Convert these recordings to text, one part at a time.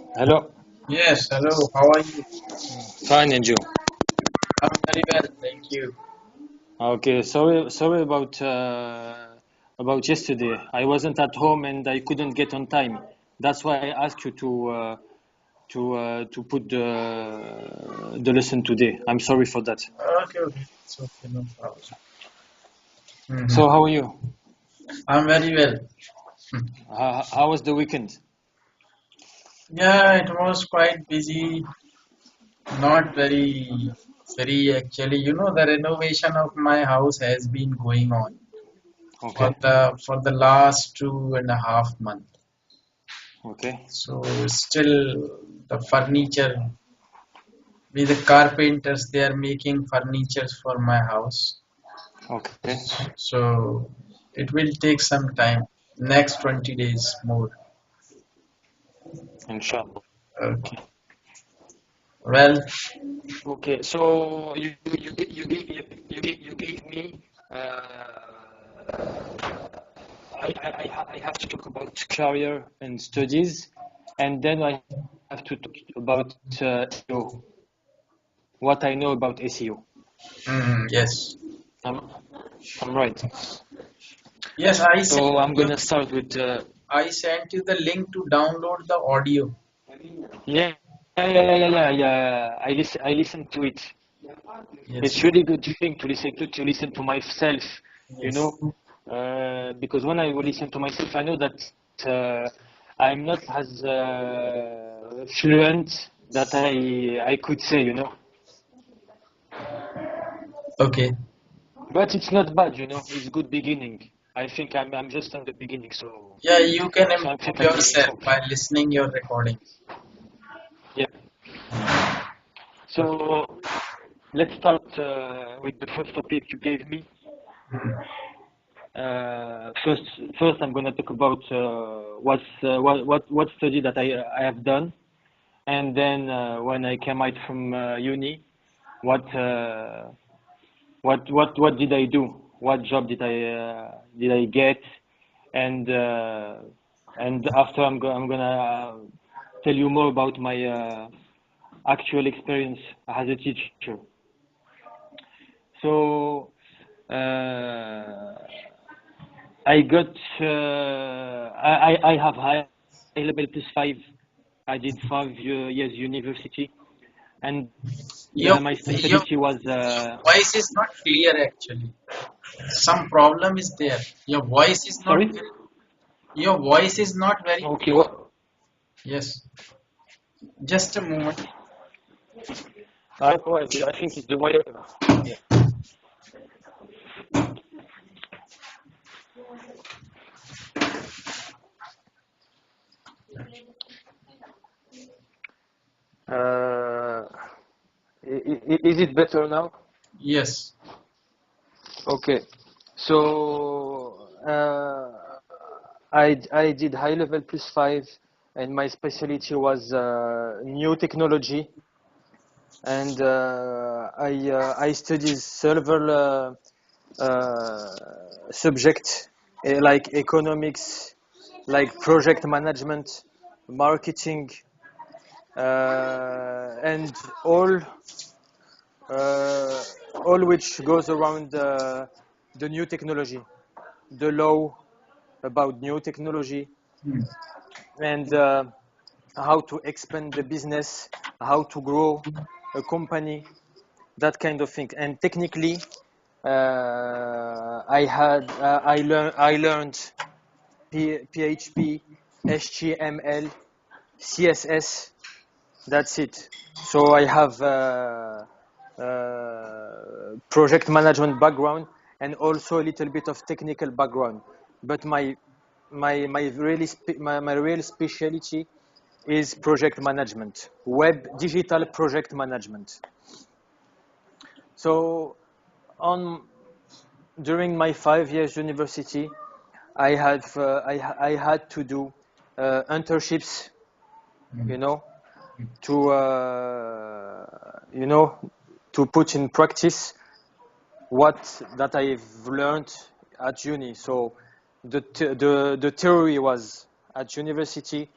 Hello. Yes, hello, how are you? Fine, and you? I'm very well, thank you. Okay. Sorry about yesterday. I wasn't at home and I couldn't get on time. That's why I asked you to put the lesson today. I'm sorry for that. Okay, okay, it's okay, no problem. hmm So how are you? I'm very well. How was the weekend? Yeah, it was quite busy, not very actually. The renovation of my house has been going on Okay. for the last 2.5 months. Okay. So still the furniture with the carpenters, they are making furnitures for my house. Okay. So it will take some time, next 20 days more. Inshallah. Okay. Well, Okay. So you gave me. I have to talk about career and studies, and then I have to talk about SEO, what I know about SEO. yes. I'm, I'm right. Yes, So I'm gonna start with I sent you the link to download the audio. yeah, yeah. I listen to it. It's Yes. really good thing to listen to myself, you Yes. know, because when I listen to myself, I know that I'm not as fluent that I could say, Okay. but it's not bad, It's good beginning. I think I'm just on the beginning, so Yeah, you can so I improve think I'm giving yourself hope. by listening your recordings. Yeah. So let's start with the first topic you gave me. First, I'm going to talk about what study that I have done, and then when I came out from uni, what what did I do? What job did I get? And after I'm gonna tell you more about my actual experience as a teacher. So I got I have high level plus five. I did 5 years university, and Your my your specialty was your voice is not clear actually. Some problem is there. Your voice is not sorry. very your voice is not very Okay, clear. what? Yes. Just a moment. I think it's the way. Yeah. Uh, is it better now? Yes. Okay. So I did high level plus five, and my specialty was new technology, and I studied several subjects like economics, like project management, marketing, and uh, all which goes around the new technology, the law about new technology, Hmm. and how to expand the business, how to grow a company, that kind of thing. And technically, I learned PHP, HTML, CSS. That's it. So I have project management background and also a little bit of technical background. But my real specialty is project management, web digital project management. So on during my 5 years university, I had to do internships, Hmm. you know, to you know to put in practice what that I've learned at uni. So the theory was at university,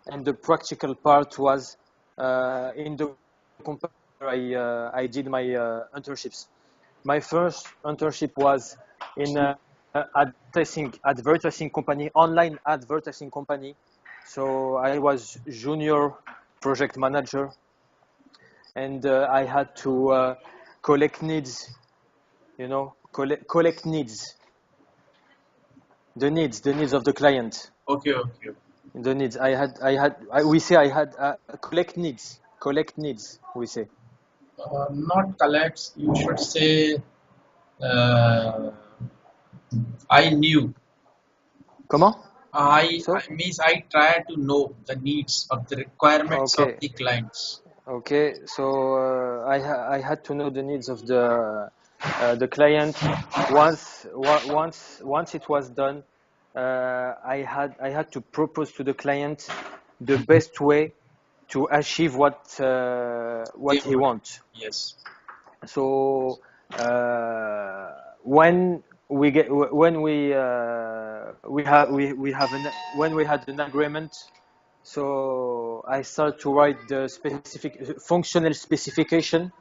and the practical part was in the company where I did my internships. My first internship was in advertising company, online advertising company. So I was junior project manager, and I had to collect needs, collect needs, the needs of the client. Okay, okay. The needs we say I had collect needs, we say. Not collects, you should say, uh, I knew. Comment? I So means I try to know the needs of the requirements of okay, the clients. so I had to know the needs of the client. Once it was done, I had to propose to the client the best way to achieve They what he want. wants. Yes. So when we have when we had an agreement, so I start to write the specific functional specification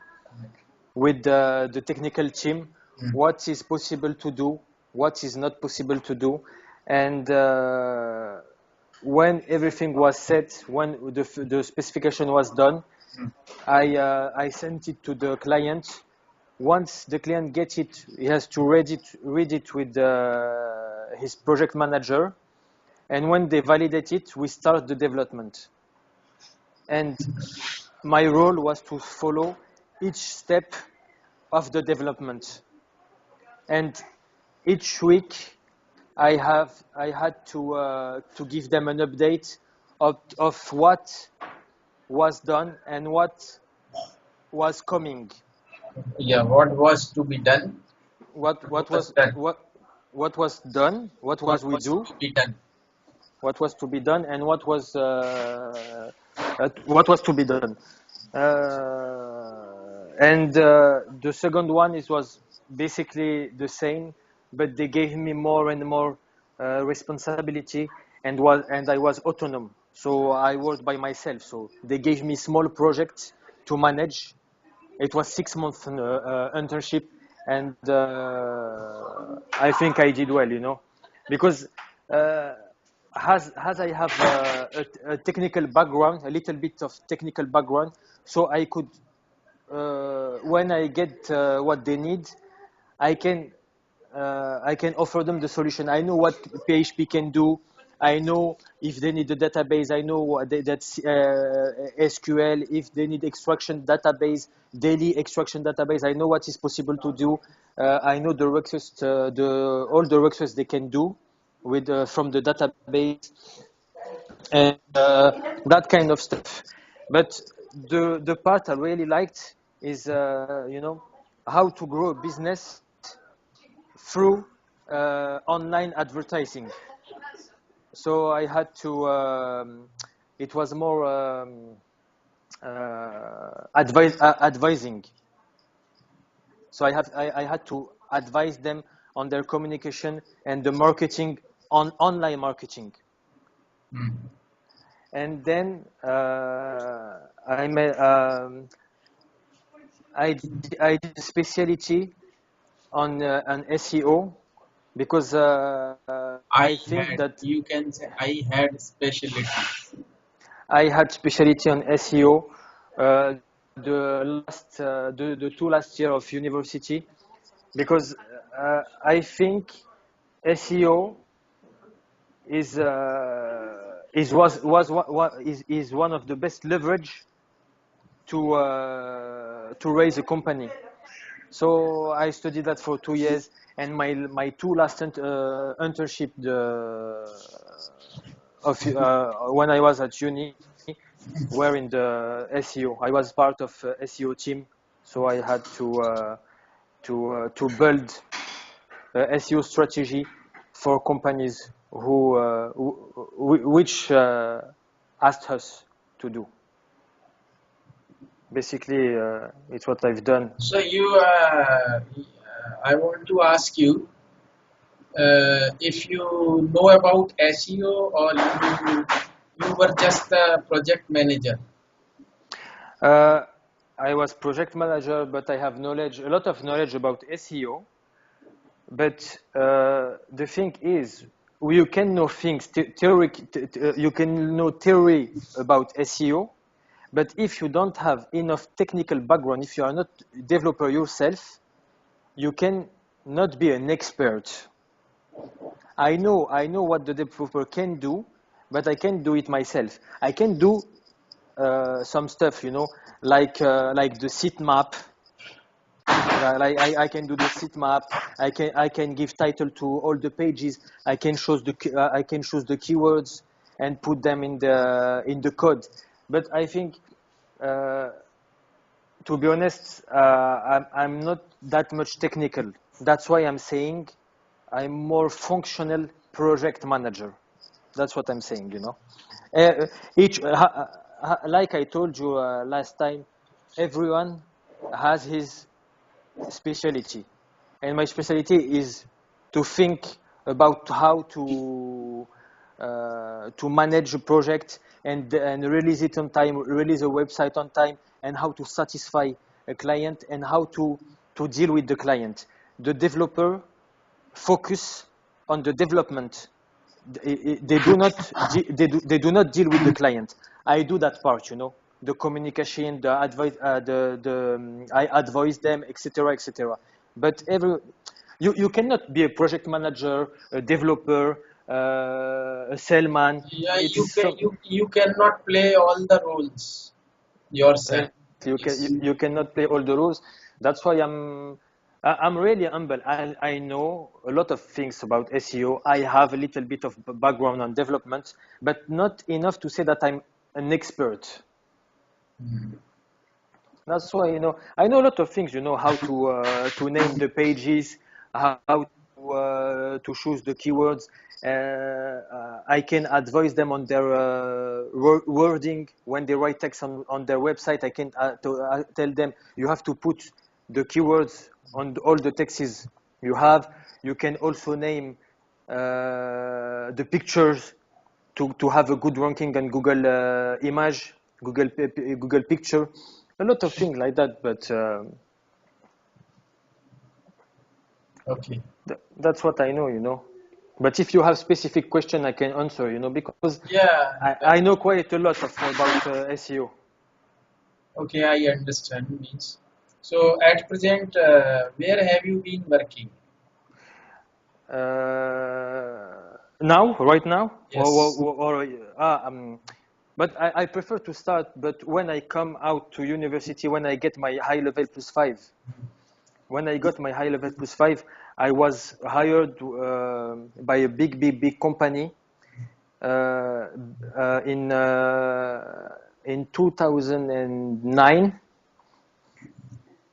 with the technical team, Mm. what is possible to do, what is not possible to do, and when everything was set, when the specification was done, Mm. I sent it to the client. Once the client gets it, he has to read it with his project manager, and when they validate it, we start the development. And my role was to follow each step of the development. And each week, I had to give them an update of what was done and what was coming. Yeah, what was to be done? What What was done? what was done? What What was we was do? to be done? What was to be done? And what was to be done? And the second one was basically the same, but they gave me more and more responsibility, and I was autonomous. So I worked by myself. So they gave me small projects to manage. It was 6 months internship, and I think I did well, because uh, as I have a technical background, a little bit of technical background, so I could, when I get what they need, I can I can offer them the solution. I know what PHP can do. I know if they need a database. I know that's SQL. If they need extraction database, daily extraction database, I know what is possible to do. I know the request, all the requests they can do with from the database, and that kind of stuff. But the part I really liked is how to grow a business through online advertising. So I had to. It was more advising. So I had to advise them on their communication and the marketing on online marketing. Mm. And then I did a specialty on SEO because I I think had, that you can say, I had specialty. I had specialty on SEO the 2 last year of university because I think SEO is one of the best leverage to raise a company. So I studied that for 2 years, and my two last internship when I was at uni were in the SEO. I was part of SEO team, so I had to build SEO strategy for companies which asked us to do. Basically, it's what I've done. So I want to ask you if you know about SEO or you you were just the project manager? I was project manager, but I have knowledge, a lot of knowledge about SEO. But the thing is, you can know things, you can know theory about SEO, but if you don't have enough technical background, if you are not a developer yourself, you can not be an expert. I know what the developer can do, but I can't do it myself. I can do some stuff, like the sitemap. Like I can do the sitemap. I can give title to all the pages. I can choose the keywords and put them in the code. But I think, to be honest, I'm not that much technical. That's why I'm saying I'm more functional project manager. That's what I'm saying. Uh, like I told you last time, everyone has his specialty, and my specialty is to think about how to manage a project and release it on time, release a website on time, and how to satisfy a client and how to deal with the client. The developer focus on the development. They do not deal with the client. I do that part. The communication, the advice, I advise them, etc., etc. But you cannot be a project manager, a developer, a salesman. Yeah, It's so, you cannot play all the roles yourself. uh, Yes. you cannot play all the roles. That's why I'm really humble. I know a lot of things about SEO. I have a little bit of background on development, but not enough to say that I'm an expert. Mm. That's why, I know a lot of things. How to name the pages, how to choose the keywords. I can advise them on their wording when they write text on their website. I can tell them you have to put the keywords on all the texts you have. You can also name the pictures to have a good ranking on Google image, Google picture, a lot of things like that. But Okay. that's what I know. But if you have specific question, I can answer, because Yeah. I know quite a lot about SEO. Okay, I understand. Means. So at present, where have you been working? Now, right now, Yes. but I prefer to start. But when I come out to university, when I get my high level +5, when I got my high level +5, I was hired by a big company uh, in 2009,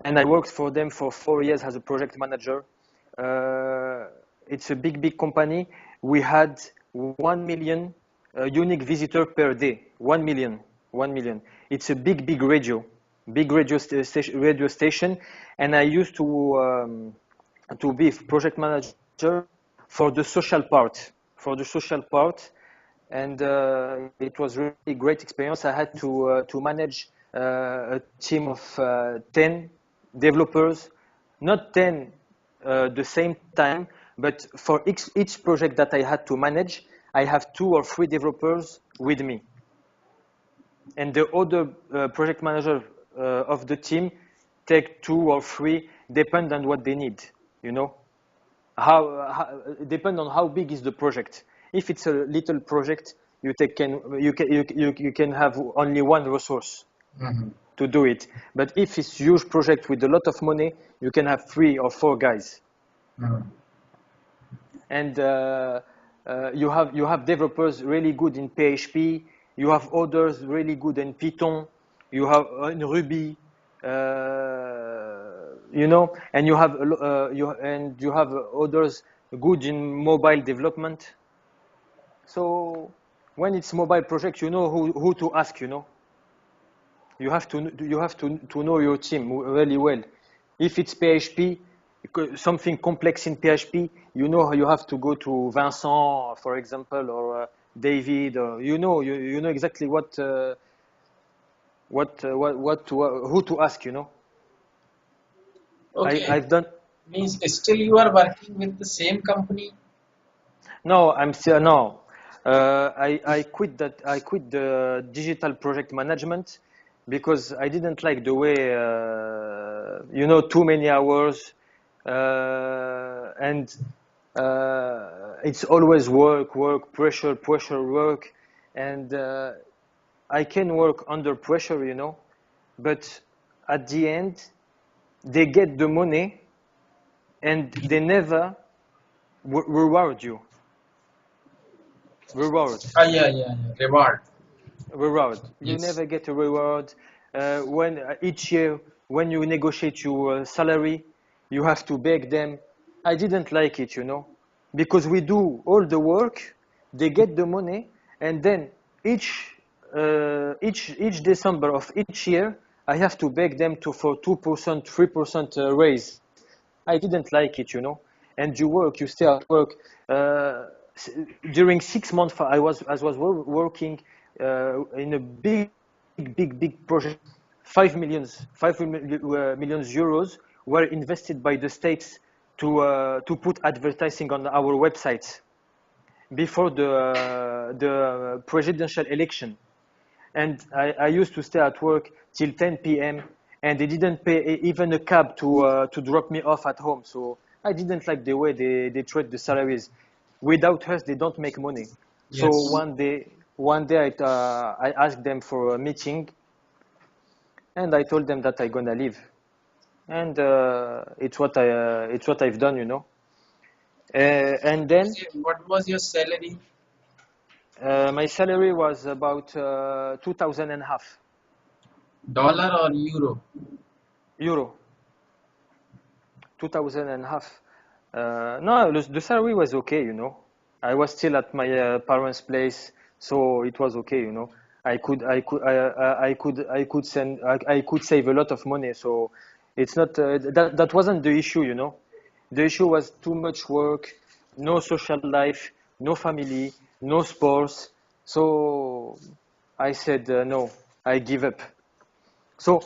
and I worked for them for 4 years as a project manager. Uh, it's a big company. We had 1 million unique visitor per day. 1 million, 1 million. It's a big radio station, and I used to be project manager for the social part, and it was really great experience. I had to manage a team of 10 developers, not 10 the same time, but for each project that I had to manage, I have 2 or 3 developers with me, and the other project manager of the team take 2 or 3, depend on what they need. You know, how depend on how big is the project. If it's a little project, you can have only one resource Mhm. to do it. But if it's huge project with a lot of money, you can have 3 or 4 guys, Mhm. and you have developers really good in PHP. You have others really good in Python. You have in Ruby. And you have others good in mobile development. So when it's mobile project, you know who to ask. You have to know your team really well. If it's PHP, something complex in PHP, you have to go to Vincent, for example, or David, or you know exactly who to ask, you know. Okay. I've done. Means still you are working with the same company? No, I'm still no. I quit that. I quit the digital project management because I didn't like the way too many hours, and it's always work, pressure, work, and I can work under pressure, you know, but at the end they get the money and they never reward you. Reward. Ah, yeah, yeah, yeah. Reward. Reward. You Yes. never get a reward. When each year, when you negotiate your salary, you have to beg them. I didn't like it, you know, because we do all the work, they get the money, and then each December of each year, I have to beg them to for 2%, 3% raise. I didn't like it, you know. And you stay at work. During 6 months, I was working in a big project. 5 millions euros were invested by the states to put advertising on our websites before the presidential election. And I used to stay at work till 10 p.m. and they didn't pay even a cab to drop me off at home. So I didn't like the way they treat the salaries. Without us, they don't make money. So Yes. one day I asked them for a meeting, and I told them that I'm gonna leave. And it's what I've done, you know. And then What was your salary? my salary was about 2,000 and a half Dollar or euro? euro. 2000 and half. No, the salary was okay, you know. I was still at my parents' place, so it was okay, you know. I could save a lot of money, so it's not that wasn't the issue, you know. The issue was too much work, no social life, no family, no sports. So I said no, I give up. So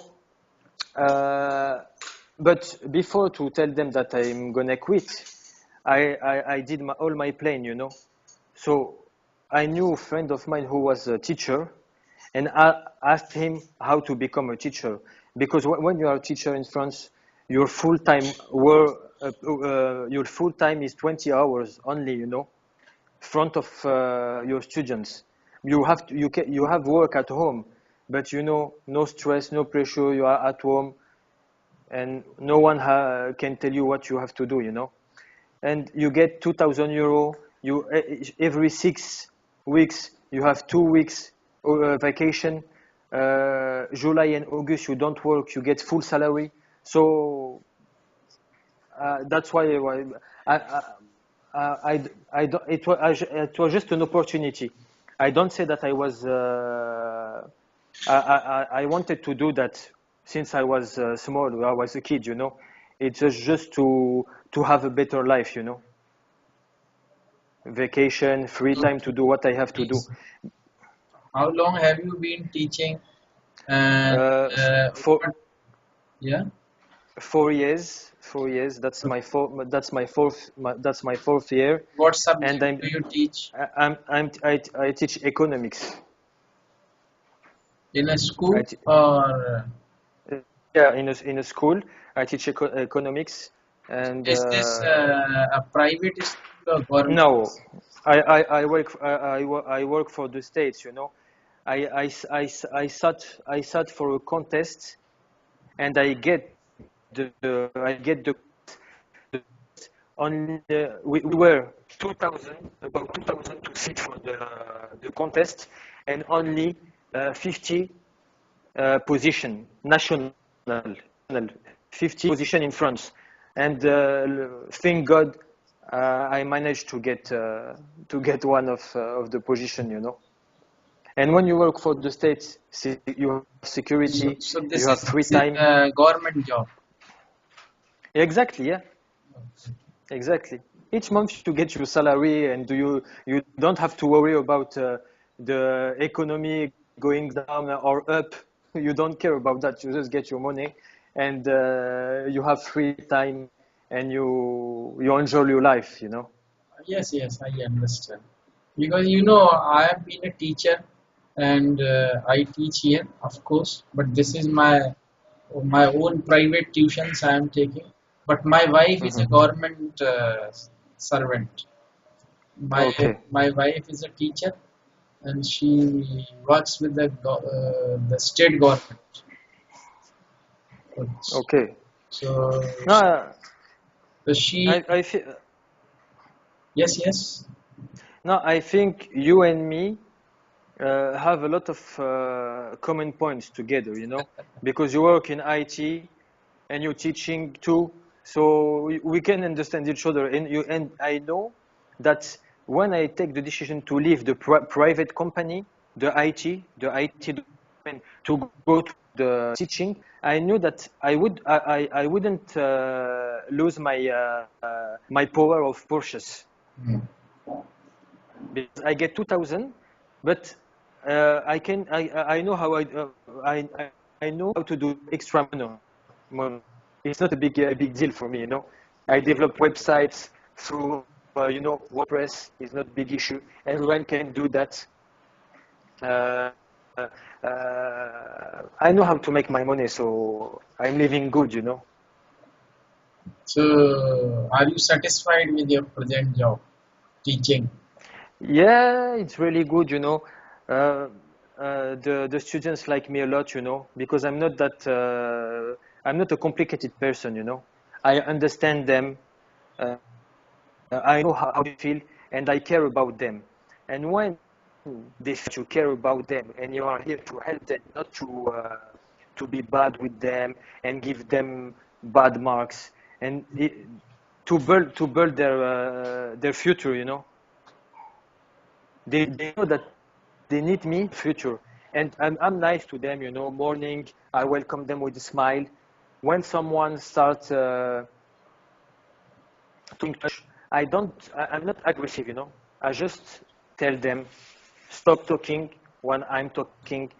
uh, but before to tell them that I'm gonna quit, I did all my plan, you know. So I knew a friend of mine who was a teacher, and I asked him how to become a teacher. Because when you are a teacher in France, your full time your full time is 20 hours only, you know, front of your students. You have work at home, but you know, no stress, no pressure. You are at home, and no one can tell you what you have to do, you know. And you get 2,000 euro. Every 6 weeks you have 2 weeks vacation. July and August you don't work, you get full salary. So that's why I don't, it was just an opportunity. I don't say that I was I wanted to do that since I was small. I was a kid, you know. It's just to have a better life, you know. Vacation, free time to Okay. do what I have to do. Yes. How long have you been teaching? And For what? Yeah. 4 years, 4 years. That's my fourth year, What and subject do you teach? I teach economics. In a I school t- or yeah, in a school. I teach economics, and is this a private school or government? no, I work for the states. You know, I sat for a contest, and I get the only we were 2,000, about 2,000 to sit for the contest, and only 50 position national 50 position in France, and thank God I managed to get one of the position, you know. And when you work for the states, you have So, security, so you this have is free time. government job. Exactly, yeah, exactly. each month you get your salary, and you don't have to worry about the economy going down or up. You don't care about that. You just get your money, and you have free time, and you enjoy your life. Yes, yes, I understand. Because you know, I have been a teacher and I teach here, of course, but this is my own private tuitions I am taking. But my wife is a Hmm. government servant. My Okay. my wife is a teacher and she works with the state government. Okay. So, No, so she, I feel. yes, yes. No, I think you and me have a lot of common points together, because you work in IT and you're teaching too, so we can understand each other. And I know that when I take the decision to leave the private company, the IT domain, to go to the teaching, I knew that I wouldn't lose my power of purchase, Hmm. because I get 2,000, but I know how I know how to do extra money. It's not a big deal for me. I develop websites through WordPress. Is not a big issue. Everyone can do that. Uh, I know how to make my money, so I'm living good. So, are you satisfied with your present job, teaching? Yeah, it's really good. Uh, the students like me a lot, because I'm not a complicated person. I understand them. Uh, I know how they feel, and I care about them. And when they feel you care about them, and you are here to help them, not to be bad with them and give them bad marks, and to build their future. They know that they need me future, and I'm nice to them. Morning, I welcome them with a smile. When someone starts talking too much, I'm not aggressive. I just tell them stop talking when I'm talking.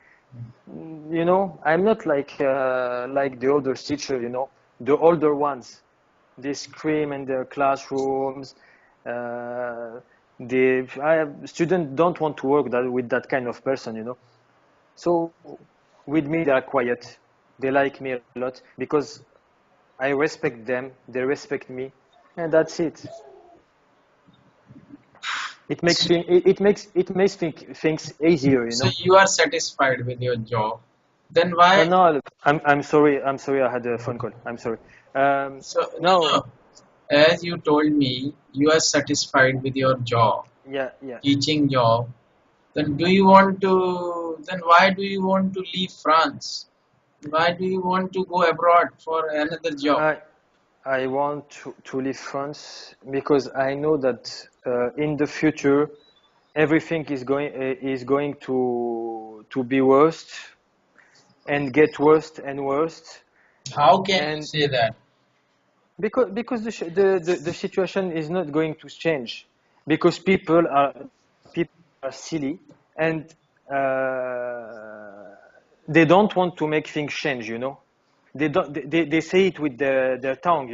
I'm not like the older teacher. The older ones, they scream in their classrooms. Uh, students don't want to work with that kind of person. So with me, they are quiet. They like me a lot because I respect them. They respect me, and that's it. It makes things easier. So you are satisfied with your job. Then why? No, I'm sorry. I'm sorry. I had a phone call. I'm sorry. So no, No. no. As you told me, you are satisfied with your job, Yeah, yeah. teaching job. Then do you want to? Then why do you want to leave France? Why do you want to go abroad for another job? I I want to leave France because I know that in the future everything is going to be worse and get worse and worse. How can you And say that? because the situation is not going to change, because people are silly, and they don't want to make things change. They say it with their tongue.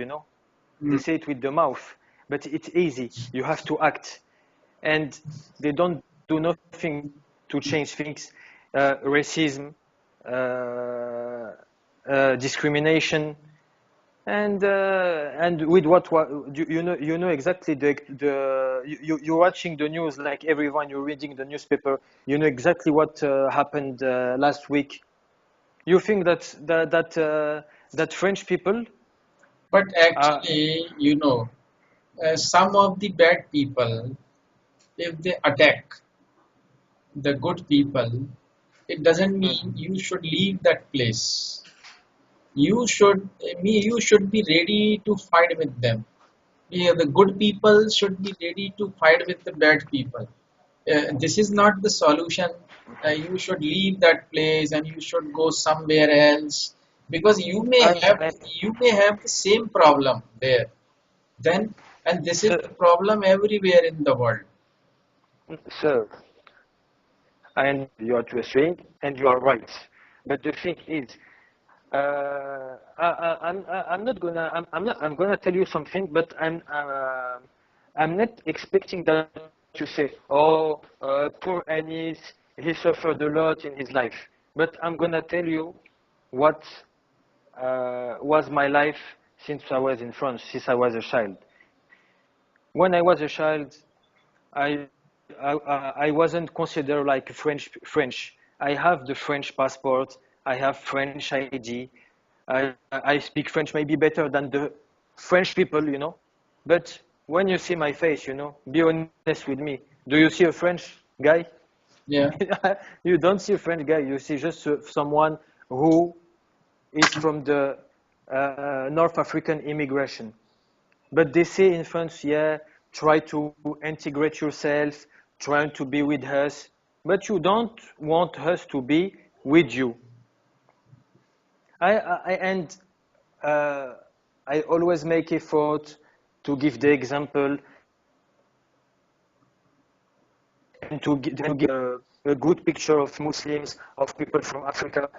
They Hmm. say it with the mouth, but it's easy. You have to act, and they don't do nothing to change things. Racism, discrimination, and with what you know exactly you're watching the news like everyone. You're reading the newspaper. You know exactly what happened last week. You think that French people But are. actually, you know, some of the bad people, if they attack the good people, it doesn't mean Mhm. you should leave that place. You should be ready to fight with them. Yeah, the good people should be ready to fight with the bad people. This is not the solution. You should leave that place and you should go somewhere else because you may I, have I you may have the same problem there. Then And this is the problem everywhere in the world. Sir, and you are to a saying, and you are right. But the thing is, I'm not gonna I'm gonna tell you something, but I'm not expecting that to say, oh, poor Anis, he suffered a lot in his life. But I'm gonna tell you what was my life since I was in France, since I was a child. When I was a child, I I wasn't considered like French. I have the French passport. I have French ID. I speak French maybe better than the French people, you know. But when you see my face, you know, be honest with me. Do you see a French guy? Yeah. You don't see a French guy. You see just someone who is from the North African immigration. But they say in France, yeah, try to integrate yourself, trying to be with us, but you don't want us to be with you. And I always make effort to give the example and to give a good picture of Muslims, of people from Africa.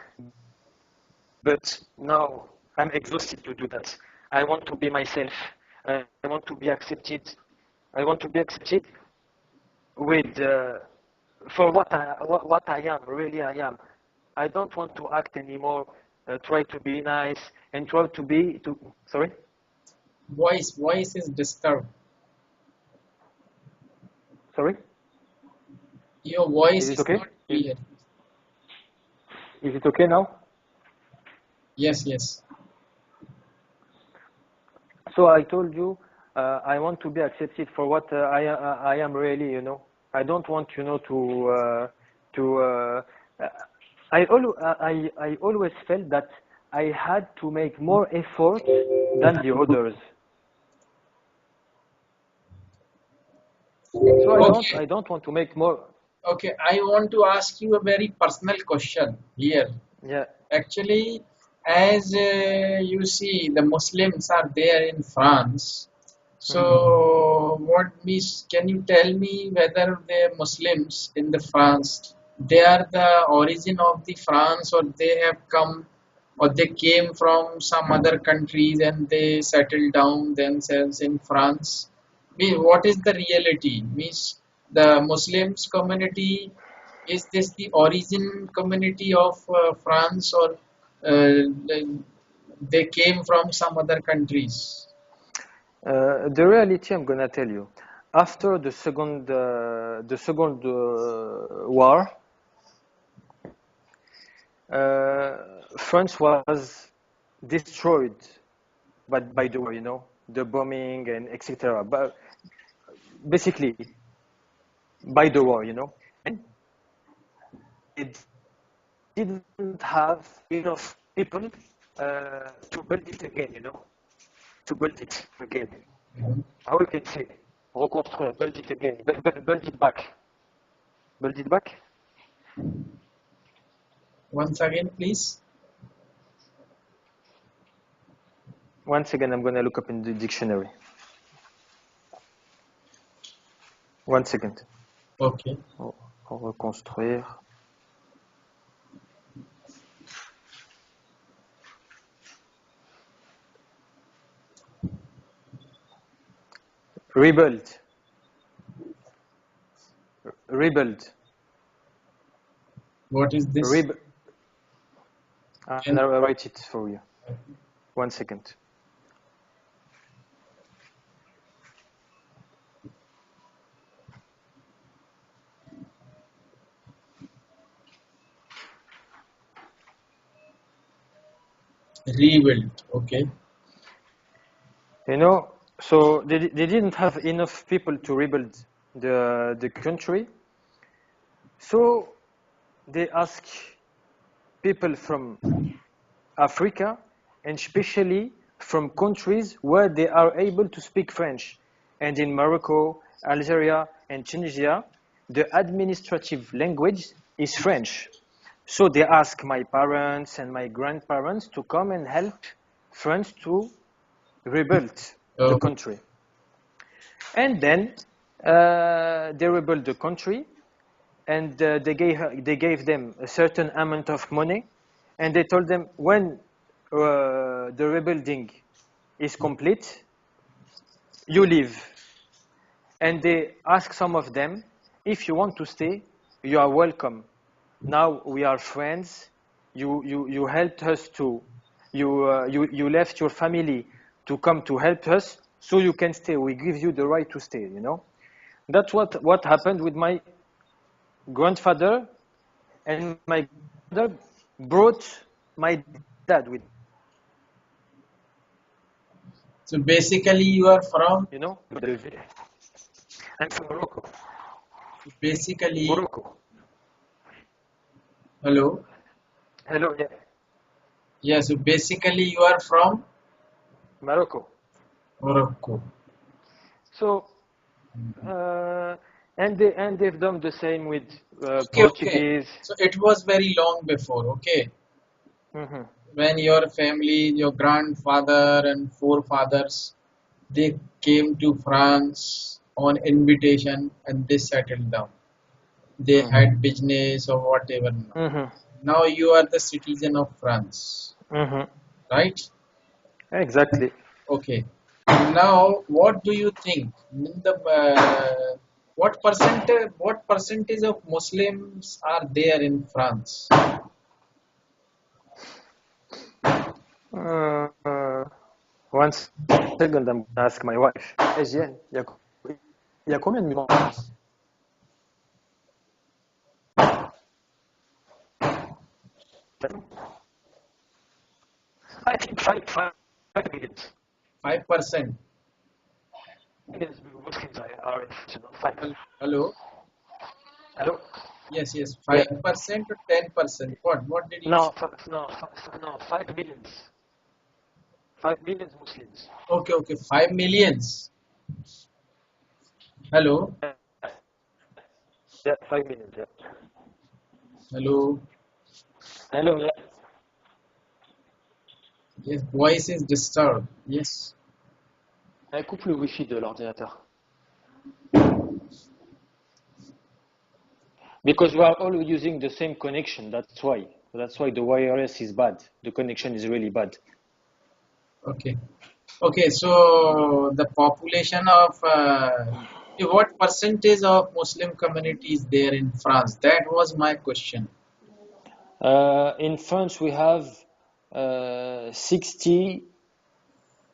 But now I'm exhausted to do that. I want to be myself. I want to be accepted. I want to be accepted with for what I am. Really, I am. I don't want to act anymore. Try to be nice and try to be to. Sorry. Voice is disturbed. Sorry. Your voice Is is it okay? not clear. Is it okay now? Yes, yes. So I told you, I want to be accepted for what I am really, you know. I don't want, you know, I always felt that I had to make more effort than the others. So I don't want to make more. Okay, I want to ask you a very personal question here. Yeah. Actually, as you see, the Muslims are there in France. So, can you tell me whether the Muslims in the France, they are the origin of the France, or they have come, or they came from some other countries and they settled down themselves in France? What is the reality? Means the Muslims community, is this the origin community of France, or they came from some other countries? The reality I'm gonna tell you. After the second war, France was destroyed by the war, you know, the bombing and etc. But basically by the war, you know, and it didn't have enough people to build it again, you know, to build it again. How we can say, reconstruire, build it again, build it back, build it back. Once again, please. Once again, I'm gonna look up in the dictionary. One second. Okay. Reconstruire. Rebuild. Rebuild. What is this? And I'll write it for you. 1 second. Rebuild. Okay. You know, so they didn't have enough people to rebuild the country. So they ask people from Africa, and especially from countries where they are able to speak French. And in Morocco, Algeria, and Tunisia, the administrative language is French. So they ask my parents and my grandparents to come and help France to rebuild the country. And then they rebuilt the country, and they gave them a certain amount of money, and they told them when the rebuilding is complete, you leave. And they ask some of them, if you want to stay, you are welcome. Now we are friends. You helped us to, you left your family to come to help us, so you can stay. We give you the right to stay. That's what happened with my grandfather, and my grandfather brought my dad with. So basically, you are from. I'm from Morocco. Basically, Morocco. hello. Hello, yeah. Yeah. So basically, you are from Morocco. Morocco. So, and they've done the same with Okay. Okay. Portuguese. So it was very long before. Okay. Hmm. When your family, your grandfather and forefathers, they came to France on invitation and they settled down. They had business or whatever. Hmm. Now you are the citizen of France, Hmm. right? Exactly. Okay. Now, what do you think? What percentage of Muslims are there in France? Uh, one second, I'm gonna ask my wife. Asienne, il y a combien de musulmans en France? I think five millions. 5%. Millions Muslims are in France, Five. Hello? Hello? Yes, yes. Yeah. 5% or 10%? What did you say? No, no, 5 millions. 5 millions Muslims. Okay, okay. 5 millions. Hello? Yeah, 5 millions. Yeah. Hello? Hello. Yeah. Yes, voice is disturbed. Yes. Coupe le Wi-Fi de l'ordinateur. Because we are all using the same connection. That's why. That's why the wireless is bad. The connection is really bad. Okay. Okay, so the population of what percentage of Muslim community is there in France? That was my question. In France, we have 60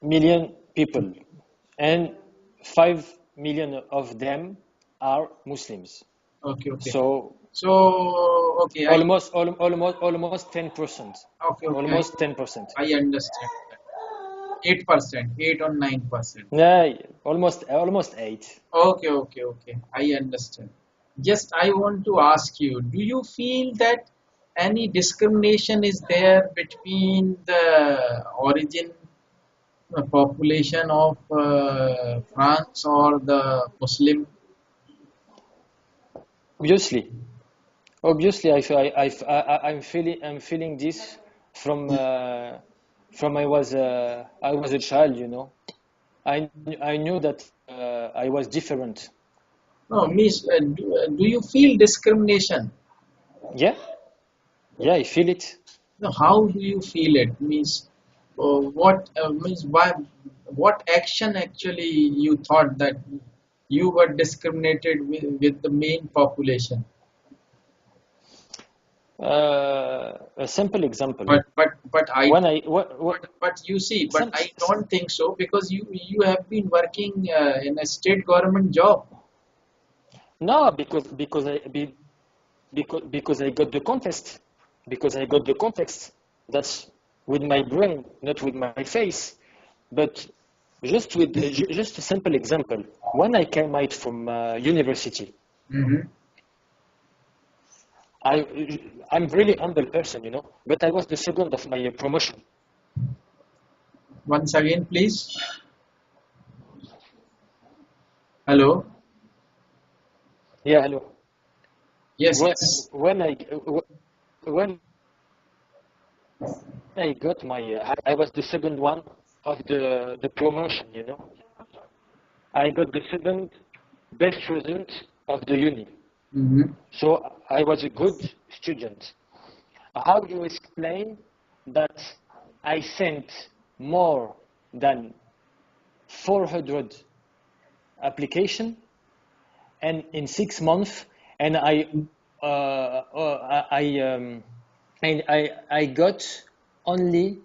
million people, and 5 million of them are Muslims. Okay, okay. So So okay, almost 10%. okay, okay. Almost 10%. I understand. 8%, 8 or 9%. Yeah, almost 8. Okay, okay, okay. I understand. Just I want to ask you, do you feel that any discrimination is there between the origin population of France or the Muslim? Obviously, I'm feeling this from I was a child. I knew that I was different. No, Miss, do you feel discrimination? Yeah, yeah, I feel it. No, how do you feel it? Means, what means why? What action actually you thought that you were discriminated with the main population? A simple example. But I When I what but you see, but some, I don't think so because you have been working in a state government job. no, because I got the context. Because I got the context. That's with my brain, not with my face. But just a simple example. When I came out from university, Hmm. I'm really humble person. But I was the second of my promotion. Once again, please. Hello. Yeah, hello. Yes, When yes. when when I got I was the second one of the promotion. I got the second best result of the uni. Mm-hmm. So I was a good student. How do you explain that I sent more than 400 application and in 6 months, and I got only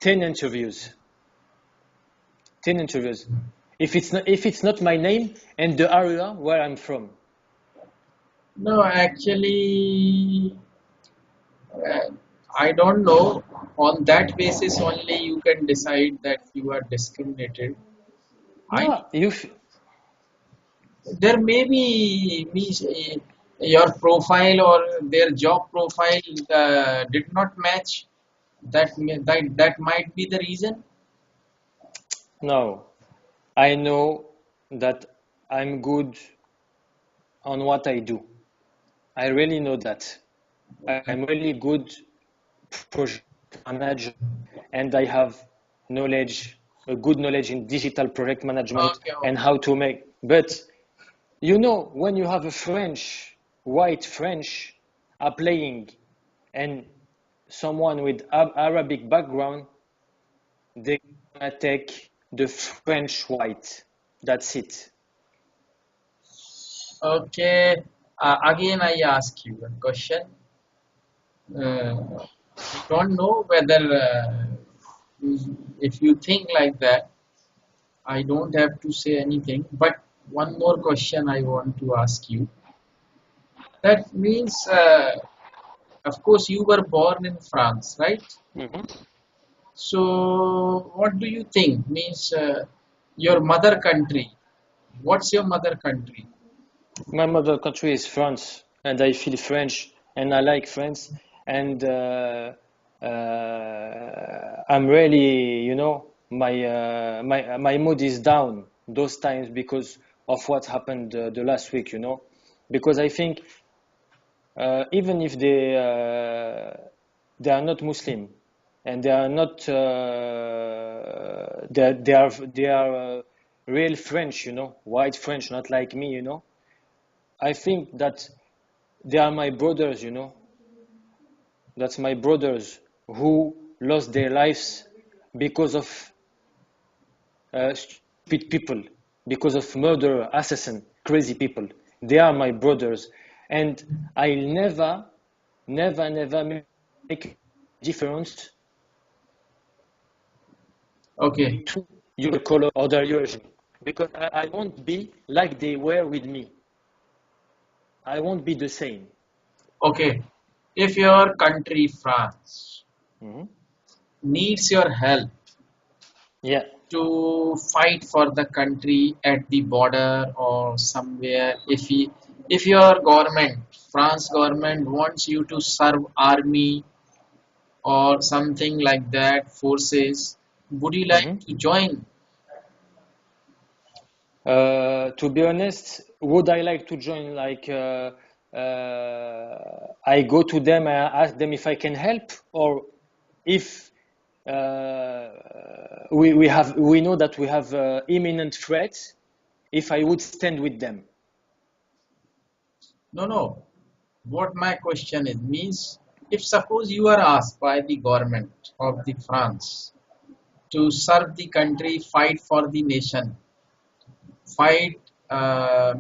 10 interviews. 10 interviews. If it's not my name and the area where I'm from. No, actually, I don't know. On that basis only, you can decide that you are discriminated. I No, There may be means your profile or their job profile did not match. That might be the reason. no. I know that I'm good on what I do. I really know that. I'm really good project manager, and I have a good knowledge in digital project management Okay, and okay. how to make. But when you have a white French are playing, and someone with Arabic background, they're gonna take the French white. That's it. Okay. Again, I ask you a question. I don't know whether if you think like that, I don't have to say anything. But one more question I want to ask you. That means, of course, you were born in France, right? Mhm. So, what do you think? Means your mother country. What's your mother country? My mother country is France, and I feel French, and I like France, and I'm really, my mood is down those times because of what happened the last week, because I think even if they are not Muslim, and they are not they are real French, white French, not like me, I think that they are my brothers, That's my brothers who lost their lives because of stupid people, because of murder, assassin, crazy people. They are my brothers. And I'll never make difference Okay, to your color or their origin. Because I won't be like they were with me. I won't be the same. okay. If your country, France, Mhm. needs your help Yeah. to fight for the country at the border or somewhere, if your government, France government, wants you to serve army or something like that, forces, would you like Mhm. to join? To be honest, would I like to join? I go to them and ask them if I can help, or if we know that we have imminent threats. If I would stand with them. No, no. What my question is means, if suppose you are asked by the government of the France to serve the country, fight for the nation, fight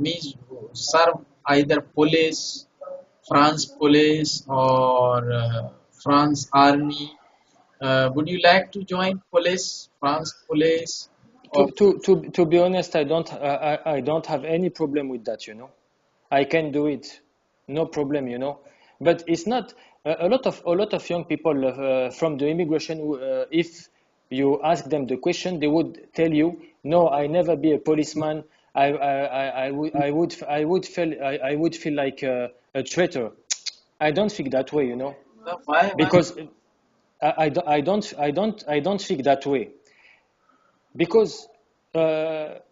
means serve either police, France police or France army. Would you like to join police, France police? Or To be honest, I don't have any problem with that. I can do it, no problem. But it's not a lot of young people from the immigration. If you ask them the question, they would tell you, "No, I never be a policeman. I would feel like a traitor." I don't think that way, why? because I don't think that way, because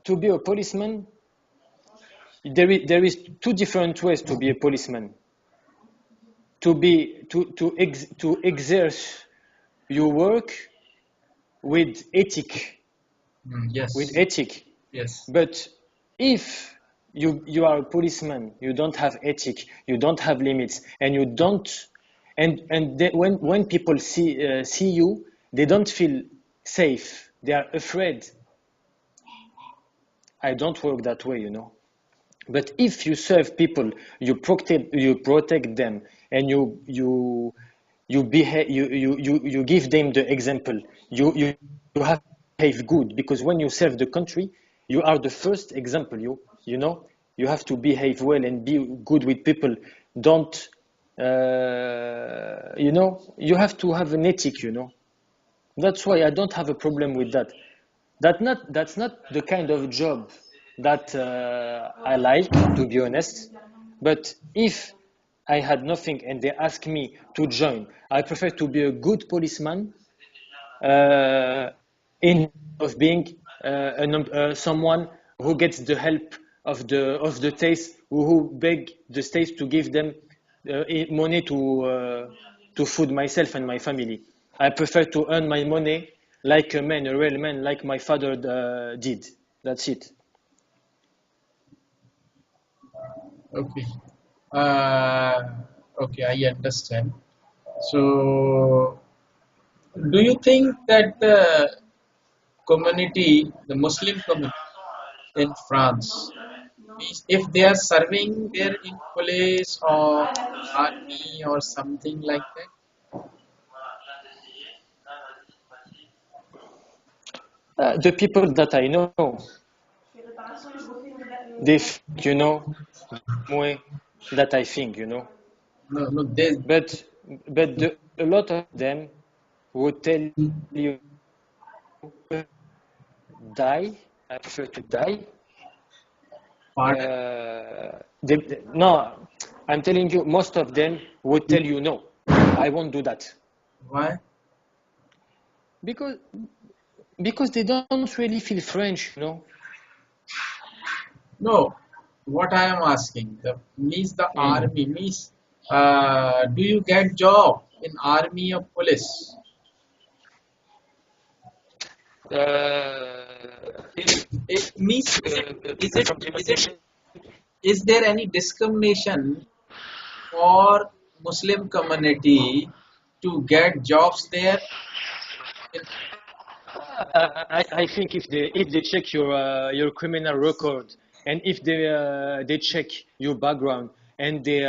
to be a policeman, there is two different ways to be a policeman. To exerce your work with ethic, Yes. with ethic. Yes. But if you are a policeman, you don't have ethic, you don't have limits, and you don't, and when people see you, they don't feel safe. They are afraid. I don't work that way, you know. But if you serve people, you protect them, and you behave, you give them the example. You have to behave good, because when you serve the country, you are the first example. You know, you have to behave well and be good with people. Don't you know, you have to have an ethic, you know. That's why I don't have a problem with that. That's not the kind of job that I like, to be honest. But if I had nothing and they ask me to join, I prefer to be a good policeman, uh, in of being someone who gets the help of the states, who beg the states to give them money to food myself and my family. I prefer to earn my money like a man, a real man, like my father did. That's it. Okay. Uh, okay, I understand. So, do you think that the community, the Muslim community in France, if they are serving there in police or army or something like that? The people that I know, they think, you know, the way that I think, you know. No, no, they But a lot of them would tell you, die. I prefer to die. pardon. No, I'm telling you, most of them would tell you no. I won't do that, Why? because they don't really feel French, you know. No, what I am asking, the means the Mm. army means, do you get job in army or police? If It means from the imagination, is there any discrimination for Muslim community to get jobs there? In, I think if they check your criminal record, and if they check your background, and they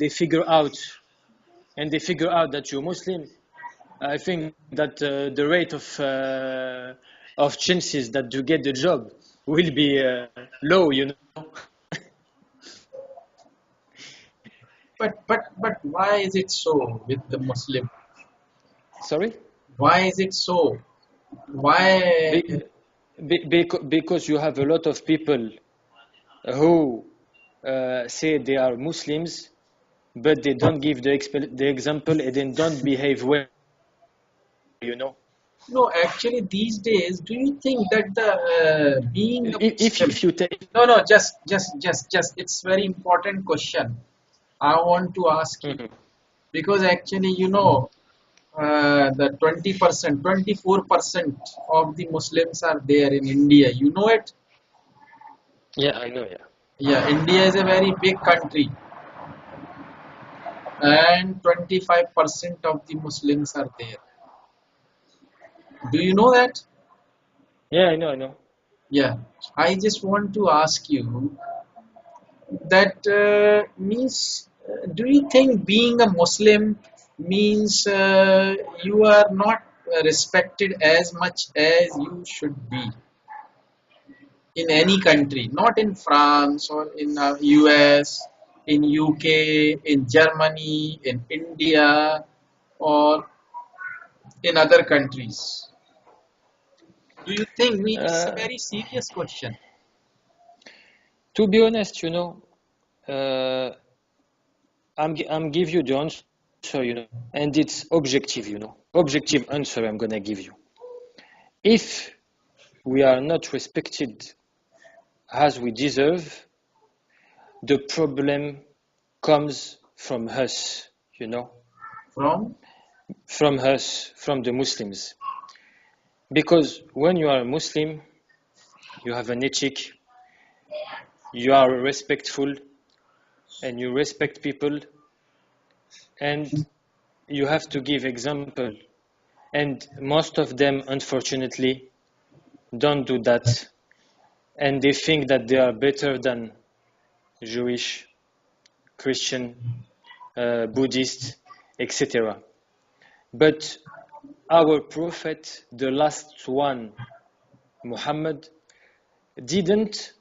figure out that you're Muslim, I think that the rate of chances that you get the job will be low, you know. but why is it so with the Muslim? Sorry? Why is it so? Why? Be, because you have a lot of people who say they are Muslims, but they don't give the example, and then don't behave well, you know. No, actually, these days, do you think that the being a Muslim? If you take, No, no, just. It's very important question. I want to ask you Mhm. because actually, the 20%, 24% of the Muslims are there in India. You know it? Yeah, I know, yeah. Yeah, India is a very big country, and 25% of the Muslims are there. Do you know that? Yeah, I know, I know. Yeah. I just want to ask you that means do you think being a Muslim means you are not respected as much as you should be in any country, not in France or in US, in UK, in Germany, in India, or in other countries? Do you think? It's a Uh, very serious question. to be honest, you know, uh, I'm give you the answer, you know, and it's objective, you know, objective answer I'm gonna give you. If we are not respected as we deserve, the problem comes from us, you know, From from us, from the Muslims. Because when you are a Muslim, you have an ethic, you are respectful, and you respect people, and you have to give example. And most of them, unfortunately, don't do that. And they think that they are better than Jewish, Christian, Buddhist, etc. But our Prophet, the last one, Muhammad, didn't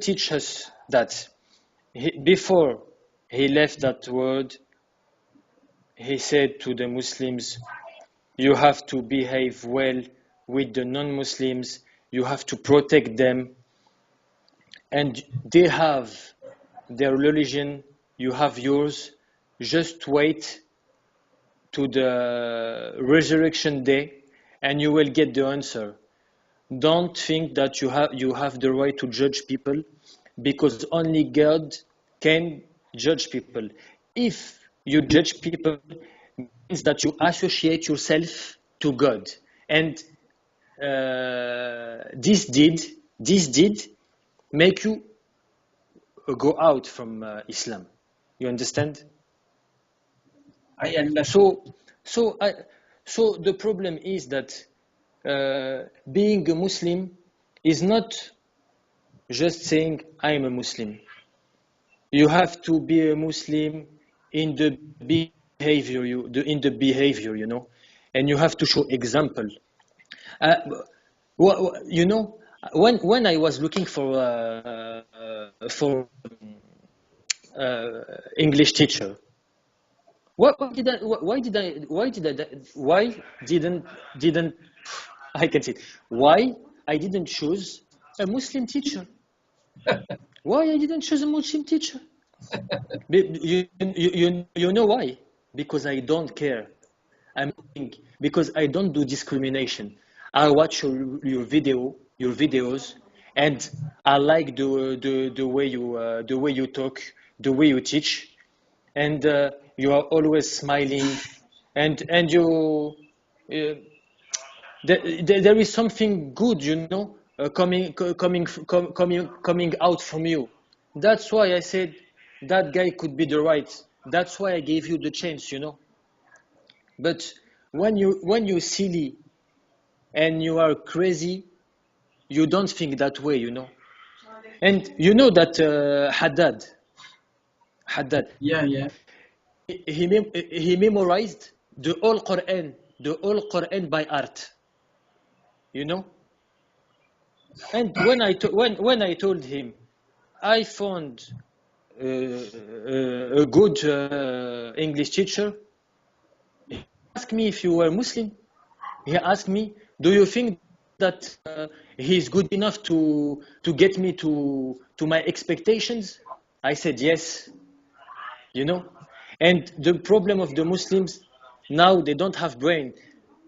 teach us that. Before he left that world, he said to the Muslims, you have to behave well with the non-Muslims, you have to protect them, and they have their religion, you have yours, just wait to the resurrection day and you will get the answer. Don't think that you have the right to judge people, because only God can judge people. If you judge people, it means that you associate yourself to God, and this did make you go out from Islam. You understand? I understand. So the problem is that being a Muslim is not just saying I'm a Muslim. You have to be a Muslim in the behavior, you know, and you have to show example. Uh, you know, when I was looking for English teacher, why didn't I can say it, why I didn't choose a Muslim teacher? Why I didn't choose a Muslim teacher? You know why? Because I don't care. Because I don't do discrimination. I watch your videos, and I like the way you talk, the way you teach, and you are always smiling, and you there is something good, you know, coming out from you. That's why I said that guy could be the right. That's why I gave you the chance, you know. But when you silly and you are crazy, you don't think that way, you know. And you know that Haddad, Yeah. he memorized the whole Quran by heart, you know. And when I told him I found a good English teacher, he asked me if you were Muslim. He asked me, do you think that he's good enough to get me to my expectations? I said yes, you know. And the problem of the Muslims now, they don't have brain.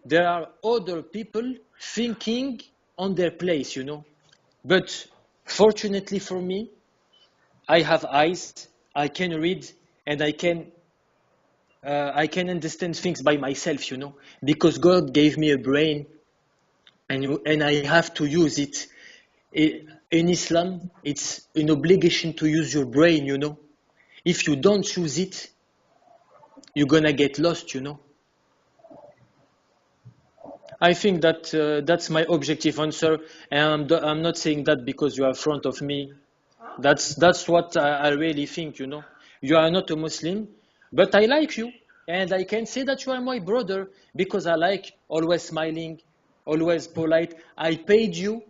There are other people thinking on their place, you know. But fortunately for me, I have eyes, I can read, and I can understand things by myself, you know, because God gave me a brain, and I have to use it. In Islam, it's an obligation to use your brain, you know. If you don't use it, you're gonna get lost, you know. I think that that's my objective answer, and I'm not saying that because you are in front of me. That's what I really think, you know. You are not a Muslim, but I like you, and I can say that you are my brother because I like always smiling, always polite. I paid you.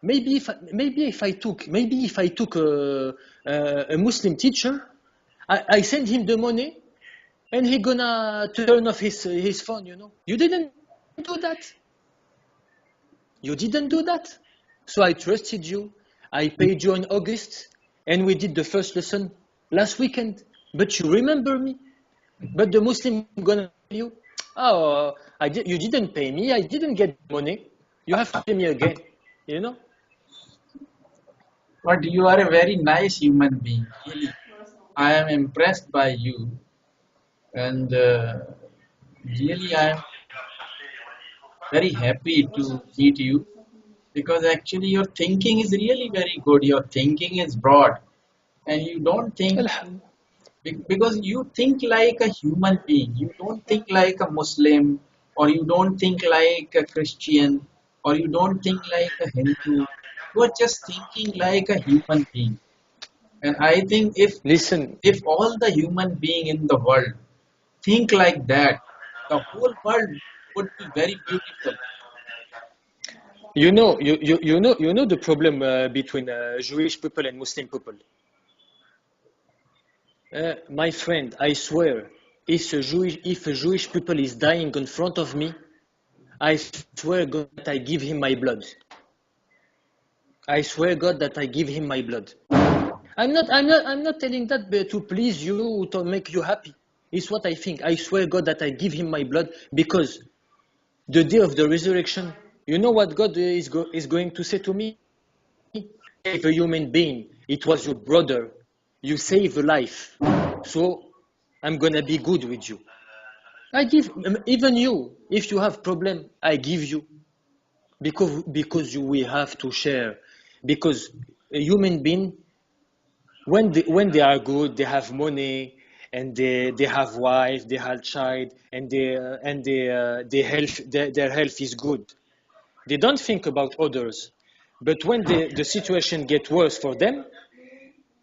Maybe if I took a Muslim teacher, I send him the money, and he gonna turn off his phone, you know. You didn't do that. You didn't do that. So I trusted you. I paid you in August, and we did the first lesson last weekend. But you remember me. But the Muslim gonna tell you, oh, you didn't pay me. I didn't get money. You have to pay me again. You know. But you are a very nice human being. Really, I am impressed by you, and really, I am. very happy to meet you because actually your thinking is really very good. Your thinking is broad, and you don't think Alhamdulillah. because you think like a human being. You don't think like a Muslim, or you don't think like a Christian, or you don't think like a Hindu. You are just thinking like a human being. And I think Listen, if all the human being in the world think like that, the whole world would be very beautiful. you know the problem between Jewish people and Muslim people. My friend, I swear, if a Jewish people is dying in front of me, I swear God that I give him my blood. I swear God that I give him my blood. I'm not telling that to please you, to make you happy. It's what I think. I swear God that I give him my blood because the day of the resurrection, you know what God is going to say to me? Save a human being. It was your brother. You save a life. So I'm gonna be good with you. I give even you. If you have problem, I give you because you will have to share. Because a human being, when they are good, they have money and they have wife, they have child, and their health is good. They don't think about others. But when the situation gets worse for them,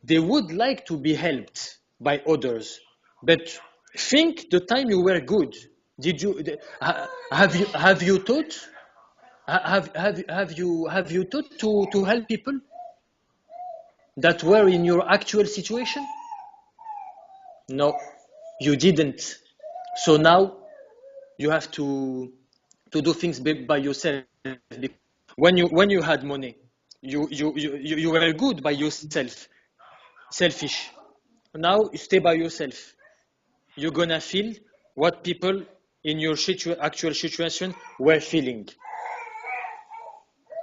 they would like to be helped by others. But think the time you were good. Did you have you taught have you taught to help people that were in your actual situation? No, you didn't. So now you have to do things by yourself. When you had money, you were good by yourself, selfish. Now you stay by yourself. You're gonna feel what people in your actual situation were feeling.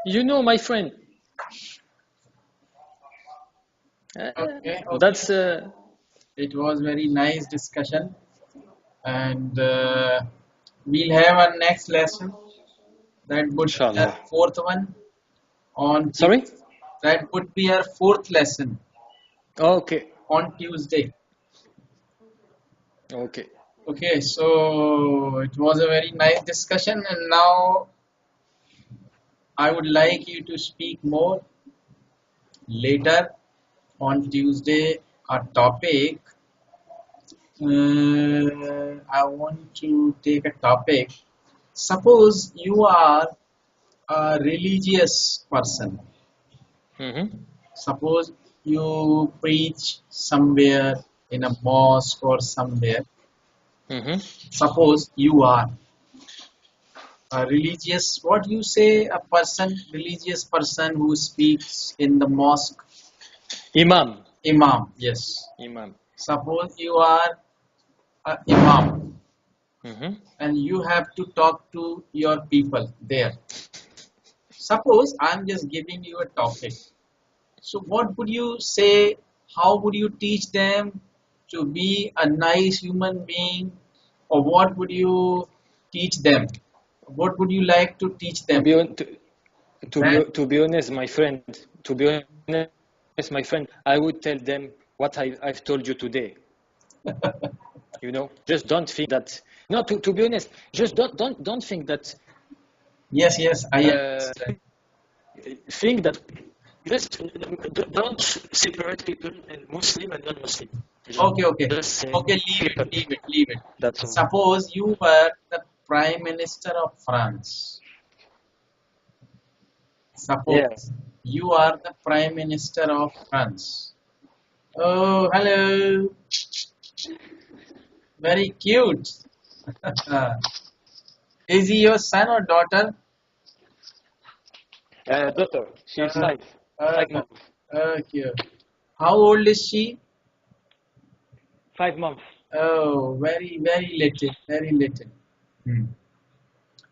You know, my friend. Okay, okay. That's It was very nice discussion, and we'll have our next lesson. That would be our inshallah. fourth one on Sorry. Tuesday. That would be our fourth lesson Okay. on Tuesday. Okay. Okay, so it was a very nice discussion, and now I would like you to speak more later on Tuesday. Our topic. I want to take a topic. Suppose you are a religious person. Mm-hmm. Suppose you preach somewhere in a mosque or somewhere. Mm-hmm. Suppose you are a religious, what you say, a person, religious person who speaks in the mosque, Imam. imam, yes. Imam. Suppose you are a imam Mm-hmm. and you have to talk to your people there. Suppose I'm just giving you a topic. So what would you say? How would you teach them to be a nice human being? Or what would you teach them? What would you like to teach To them? be on, That to be honest, my friend. To be honest, my friend, I would tell them what I've told you today. You know, just don't think that. No, to be honest, just don't think that. yes, yes, I Uh, understand. think that just don't separate people in Muslim and non-Muslim. Okay, okay. Just say Okay, leave it, people. leave it, leave it. That's all. Suppose you were the Prime Minister of France. Yeah. Suppose you are the Prime Minister of France. Oh, hello. Very cute. Is he your son or daughter? Daughter, she's Uh, 5 uh, months. okay. How old is she? 5 months. Oh, very, very little, very little. Hmm.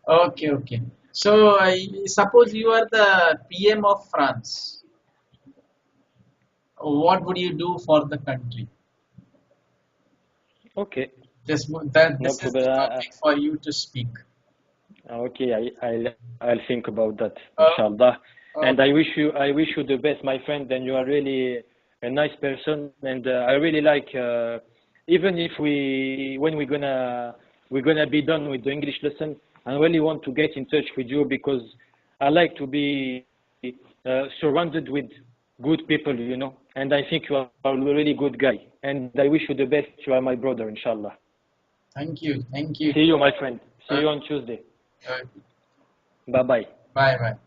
Okay, okay. So, I suppose you are the PM of France. What would you do for the country? Okay. Just that No this is the problem. topic for you to speak. Okay, I'll think about that, Uh, inshallah. And okay. I wish you the best, my friend. And you are really a nice person. And I really like, even if when we're gonna be done with the English lesson, I really want to get in touch with you because I like to be surrounded with good people, you know. And I think you are a really good guy. And I wish you the best. You are my brother, inshallah. Thank you. Thank you. See you, my friend. See Uh, you on Tuesday. uh, Bye bye. bye bye.